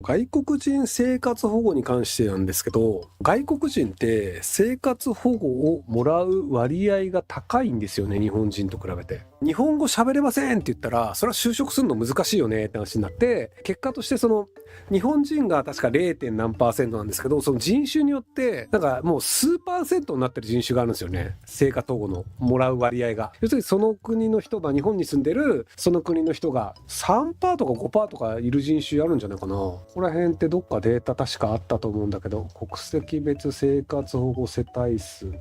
外国人生活保護に関してなんですけど、外国人って生活保護をもらう割合が高いんですよね、日本人と比べて。日本語喋れませんって言ったら、それは就職するの難しいよねって話になって、結果として日本人が確か 0. 何%なんですけど、その人種によってなんかもう数%になってる人種があるんですよね、生活保護のもらう割合が。要するにその国の人が、日本に住んでるその国の人が 3% とか 5% とかいる人種あるんじゃないかな。ここら辺ってどっかデータ確かあったと思うんだけど、国籍別生活保護世帯数、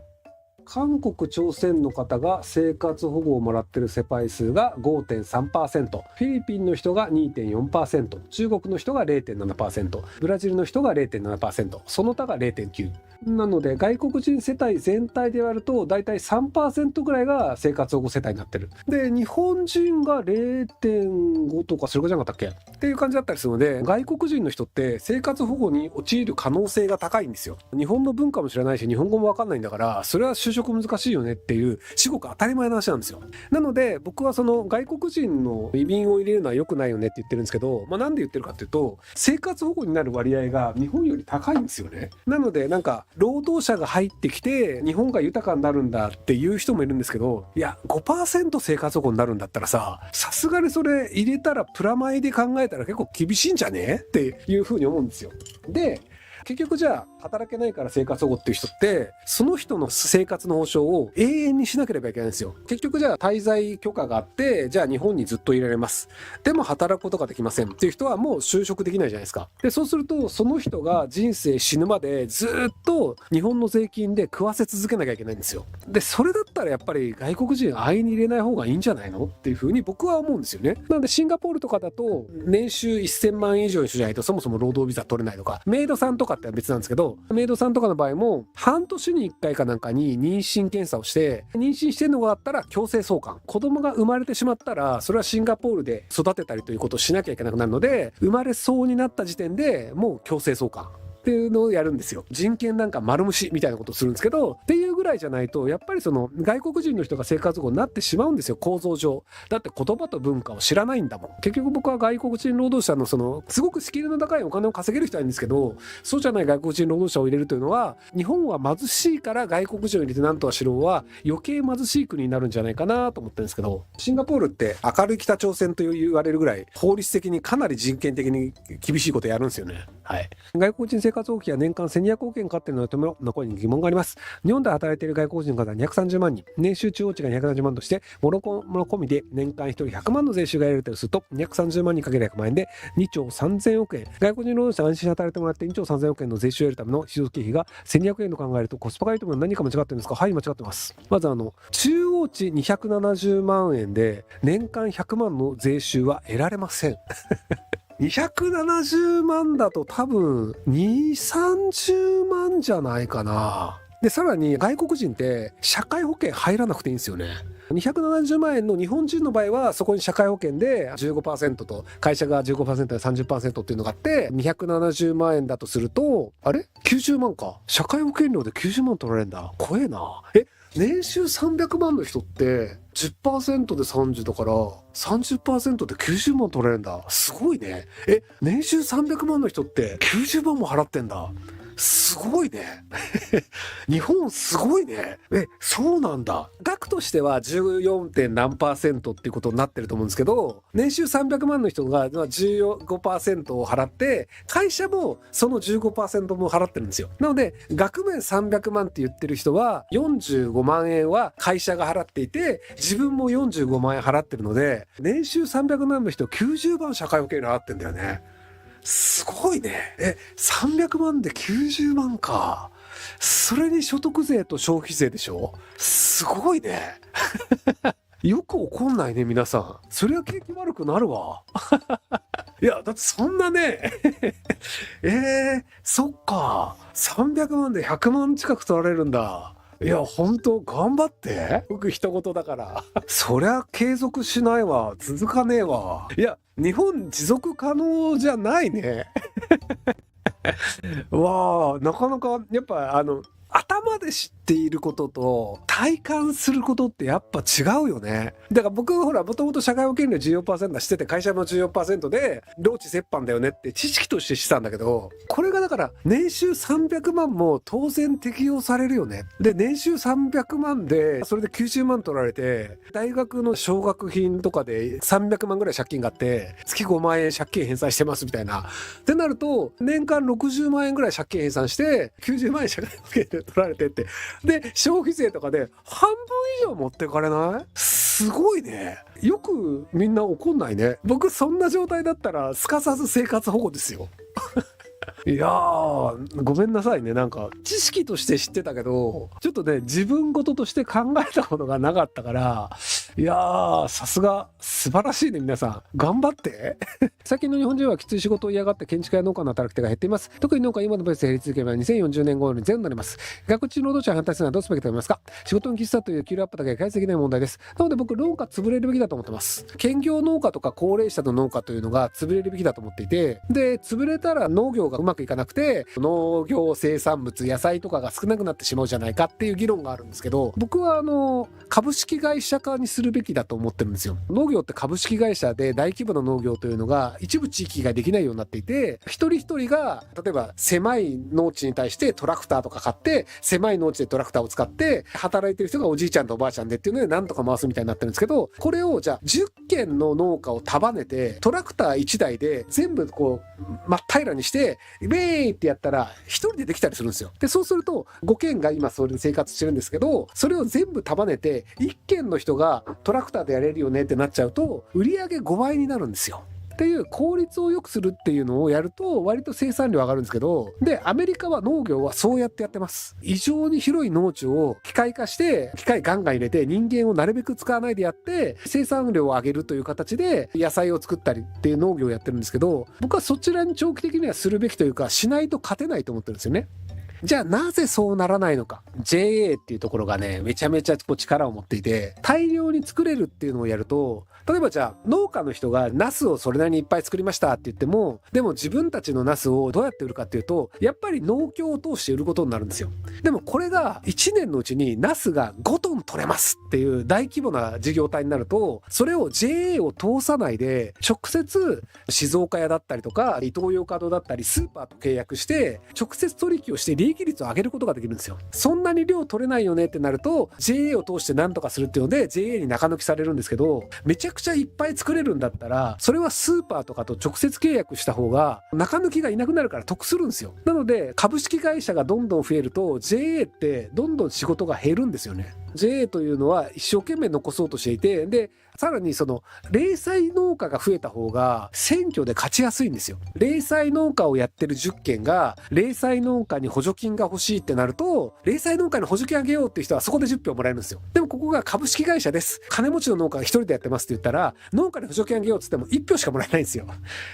韓国、朝鮮の方が生活保護をもらってる世帯数が 5.3%、フィリピンの人が 2.4%、中国の人が 0.7%、ブラジルの人が 0.7%、その他が 0.9%。なので外国人世帯全体で割るとだいたい 3% ぐらいが生活保護世帯になってる。で、日本人が 0.5 とかそれぐらいじゃなかったっけっていう感じだったりするので、外国人の人って生活保護に陥る可能性が高いんですよ。日本の文化も知らないし日本語も分かんないんだから、それは就職難しいよねっていう至極当たり前の話なんですよ。なので僕はその外国人の移民を入れるのは良くないよねって言ってるんですけど、なんで言ってるかっていうと、生活保護になる割合が日本より高いんですよね。なのでなんか労働者が入ってきて日本が豊かになるんだっていう人もいるんですけど、いや 5% 生活保護になるんだったらさすがにそれ入れたらプラマイで考えたら結構厳しいんじゃねっていうふうに思うんですよ。で、結局じゃあ働けないから生活保護っていう人ってその人の生活の保障を永遠にしなければいけないんですよ。結局じゃあ滞在許可があって、じゃあ日本にずっといられます、でも働くことができませんっていう人はもう就職できないじゃないですか。でそうするとその人が人生死ぬまでずっと日本の税金で食わせ続けなきゃいけないんですよ。でそれだったらやっぱり外国人安易に入れない方がいいんじゃないのっていうふうに僕は思うんですよね。なのでシンガポールとかだと年収1000万円以上にしないとそもそも労働ビザ取れないとか、メイドさんとかって別なんですけど、メイドさんとかの場合も半年に1回かなんかに妊娠検査をして、妊娠してるのがあったら強制送還、子供が生まれてしまったらそれはシンガポールで育てたりということをしなきゃいけなくなるので、生まれそうになった時点でもう強制送還っていうのをやるんですよ。人権なんか丸無視みたいなことをするんですけど、っていうぐらいじゃないとやっぱりその外国人の人が生活保護になってしまうんですよ、構造上。だって言葉と文化を知らないんだもん。結局僕は外国人労働者のすごくスキルの高いお金を稼げる人はいいんですけど、そうじゃない外国人労働者を入れるというのは、日本は貧しいから外国人を入れて何とかしろは余計貧しい国になるんじゃないかなと思ってるんですけど、シンガポールって明るい北朝鮮と言われるぐらい法律的にかなり人権的に厳しいことやるんですよね。はい。外国人生活保護費は年間1200億円かかっているのでともの声に疑問があります。日本で働いている外国人の方は230万人、年収中央値が270万として、もろ込みで年間1人100万の税収が得られるとすると、230万人かける100万円で2兆3000億円。外国人労働者に安心して働いてもらって2兆3000億円の税収を得るための使用経費が1200円と考えると、コスパがいいとも何か間違ってるんですか？はい、間違ってます。まず中央値270万円で年間100万の税収は得られません。270万だと多分2、30万じゃないかな。で、さらに外国人って社会保険入らなくていいんですよね。270万円の日本人の場合はそこに社会保険で 15% と会社が 15% で 30% っていうのがあって、270万円だとするとあれ90万か。社会保険料で90万取られるんだ。怖えな。年収300万の人って 10% で30だから 30% で90万取れるんだ。すごいね。年収300万の人って90万も払ってんだ。すごいね。日本すごいね。そうなんだ。額としては 14. 点何%っていうことになってると思うんですけど、年収300万の人が 15% を払って、会社もその 15% も払ってるんですよ。なので額面300万って言ってる人は45万円は会社が払っていて、自分も45万円払ってるので、年収300万の人90万社会保険料払ってんだよね。すごいね。300万で90万か。それに所得税と消費税でしょ。すごいね。よく怒んないね、皆さん。それは景気悪くなるわ。いや、だってそんなね。そっか。300万で100万近く取られるんだ。いや、本当頑張って。僕一言だから。そりゃ継続しないわ。続かねえわ。いや、日本持続可能じゃないね。わあ、なかなか、やっぱ頭で知っっていることと体感することってやっぱ違うよね。だから僕ほらもともと社会保険料 14% はしてて会社も 14% で労地折半だよねって知識としてしてたんだけど、これがだから年収300万も当然適用されるよね。で年収300万でそれで90万取られて大学の奨学金とかで300万ぐらい借金があって月5万円借金返済してますみたいなってなると年間60万円ぐらい借金返済して90万円社会保険で取られてってで消費税とかで半分以上持ってかれない？すごいね。よくみんな怒んないね。僕そんな状態だったらすかさず生活保護ですよ。いやーごめんなさいね。なんか知識として知ってたけどちょっとね自分事として考えたことがなかったから、いやーさすが素晴らしいね。皆さん頑張って最近の日本人はきつい仕事を嫌がって建築や農家の働き手が減っています。特に農家は今のペースで減り続ければ2040年後にゼロになります。学中労働者が反対するのはどうすべきと思いますか？仕事のきつさという給料アップだけが解決できない問題です。なので僕農家潰れるべきだと思ってます。兼業農家とか高齢者の農家というのが潰れるべきだと思っていて、で潰れたら農業がうまくいかなくて農業生産物野菜とかが少なくなってしまうじゃないかっていう議論があるんですけど、僕は株式会社化にするべきだと思ってるんですよ。農業って株式会社で大規模な農業というのが一部地域ができないようになっていて、一人一人が例えば狭い農地に対してトラクターとか買って狭い農地でトラクターを使って働いてる人がおじいちゃんとおばあちゃんでっていうのでなんとか回すみたいになってるんですけど、これをじゃあ10軒の農家を束ねてトラクター1台で全部こう真っ平らにしてウェーイってやったら一人でできたりするんですよ。でそうすると5軒が今それで生活してるんですけど、それを全部束ねて1軒の人がトラクターでやれるよねってなっちゃうと売上5倍になるんですよ。っていう効率を良くするっていうのをやると割と生産量上がるんですけど、でアメリカは農業はそうやってやってます。異常に広い農地を機械化して機械ガンガン入れて人間をなるべく使わないでやって生産量を上げるという形で野菜を作ったりっていう農業をやってるんですけど、僕はそちらに長期的にはするべきというかしないと勝てないと思ってるんですよね。じゃあなぜそうならないのか。 JA っていうところがねめちゃめちゃ力を持っていて大量に作れるっていうのをやると、例えばじゃあ農家の人がナスをそれなりにいっぱい作りましたって言っても、でも自分たちのナスをどうやって売るかっていうとやっぱり農協を通して売ることになるんですよ。でもこれが1年のうちにナスが5トン取れますっていう大規模な事業体になると、それを JA を通さないで直接静岡屋だったりとかイトーヨーカドーだったりスーパーと契約して直接取引をして利益率を上げることができるんですよ。そんなに量取れないよねってなると JA を通して何とかするっていうので JA に中抜きされるんですけど、めちゃくちゃいっぱい作れるんだったらそれはスーパーとかと直接契約した方が中抜きがいなくなるから得するんですよ。なので株式会社がどんどん増えると JA ってどんどん仕事が減るんですよね。JA というのは一生懸命残そうとしていて、でさらにその零細農家が増えた方が選挙で勝ちやすいんですよ。零細農家をやってる10件が零細農家に補助金が欲しいってなると、零細農家に補助金あげようっていう人はそこで10票もらえるんですよ。でもここが株式会社です、金持ちの農家が1人でやってますって言ったら農家に補助金あげようって言っても1票しかもらえないんですよ。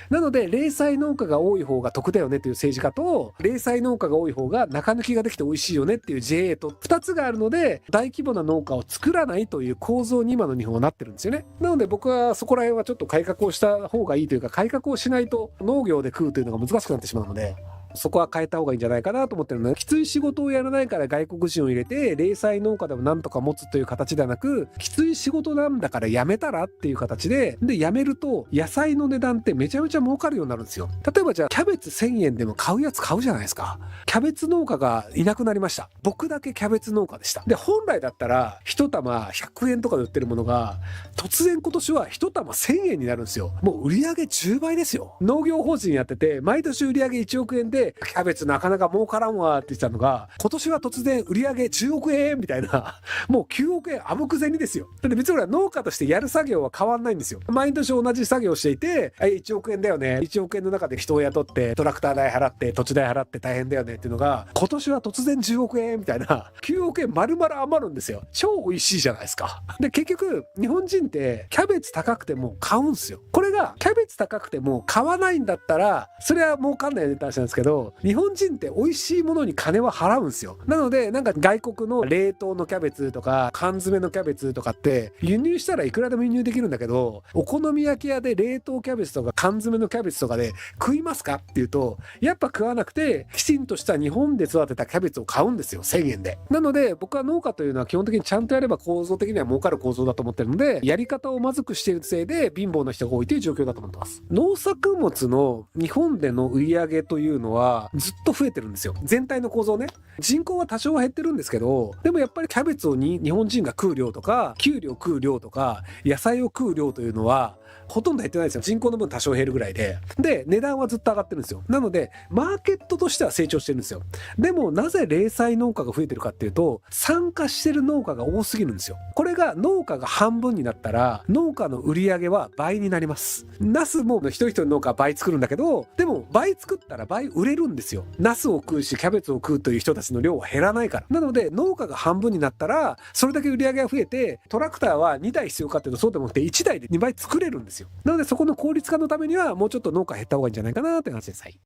なので零細農家が多い方が得だよねっていう政治家と、零細農家が多い方が中抜きができて美味しいよねっていう JA と2つがあるので大規模な農家を作らないという構造に今の日本はなってるんですよね。なので僕はそこら辺はちょっと改革をした方がいいというか、改革をしないと農業で食うというのが難しくなってしまうので、そこは変えた方がいいんじゃないかなと思ってるので、きつい仕事をやらないから外国人を入れて零細農家でもなんとか持つという形ではなく、きつい仕事なんだからやめたらっていう形でやめると野菜の値段ってめちゃめちゃ儲かるようになるんですよ。例えばじゃあキャベツ1000円でも買うやつ買うじゃないですか。キャベツ農家がいなくなりました。僕だけキャベツ農家でした。で本来だったら1玉100円とかで売ってるものが突然今年は1玉1000円になるんですよ。もう売上10倍ですよ。農業法人やってて毎年売上1億円でキャベツなかなか儲からんわって言ってたのが、今年は突然売上10億円みたいなもう9億円あぶく銭ですよ。だって別に俺は農家としてやる作業は変わんないんですよ。毎年同じ作業をしていて1億円だよね、1億円の中で人を雇ってトラクター代払って土地代払って大変だよねっていうのが、今年は突然10億円みたいな9億円丸々余るんですよ。超美味しいじゃないですか。で結局日本人ってキャベツ高くても買うんですよ。これがキャベツ高くても買わないんだったらそれは儲かんないよねって話なんですけど、ど、日本人って美味しいものに金は払うんですよ。なのでなんか外国の冷凍のキャベツとか缶詰のキャベツとかって輸入したらいくらでも輸入できるんだけど、お好み焼き屋で冷凍キャベツとか缶詰のキャベツとかで食いますかっていうと、やっぱ食わなくて、きちんとした日本で育てたキャベツを買うんですよ、1000円で。なので僕は農家というのは基本的にちゃんとやれば構造的には儲かる構造だと思ってるので、やり方をまずくしているせいで貧乏な人が多いという状況だと思ってます。農作物の日本での売り上げというのはずっと増えてるんですよ。全体の構造ね。人口は多少は減ってるんですけど、でもやっぱりキャベツを日本人が食う量とか、キュウリを食う量とか、野菜を食う量というのはほとんど減ってないですよ。人口の分多少減るぐらいで。で、値段はずっと上がってるんですよ。なので、マーケットとしては成長してるんですよ。でも、なぜ零細農家が増えてるかっていうと、参加してる農家が多すぎるんですよ。これが農家が半分になったら、農家の売り上げは倍になります。ナスも一人一人の農家は倍作るんだけど、でも倍作ったら倍売れるんですよ。ナスを食うし、キャベツを食うという人たちの量は減らないから。なので、農家が半分になったら、それだけ売り上げが増えて、トラクターは2台必要かっていうとそうでもなくて、1台で2倍作れるんですよ。なのでそこの効率化のためにはもうちょっと農家減った方がいいんじゃないかなって話です。はい。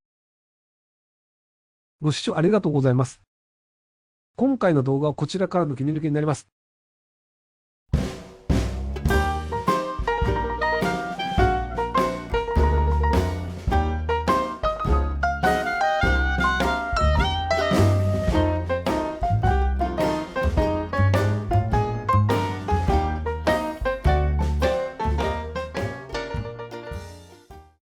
ご視聴ありがとうございます。今回の動画はこちらからの切り抜きになります。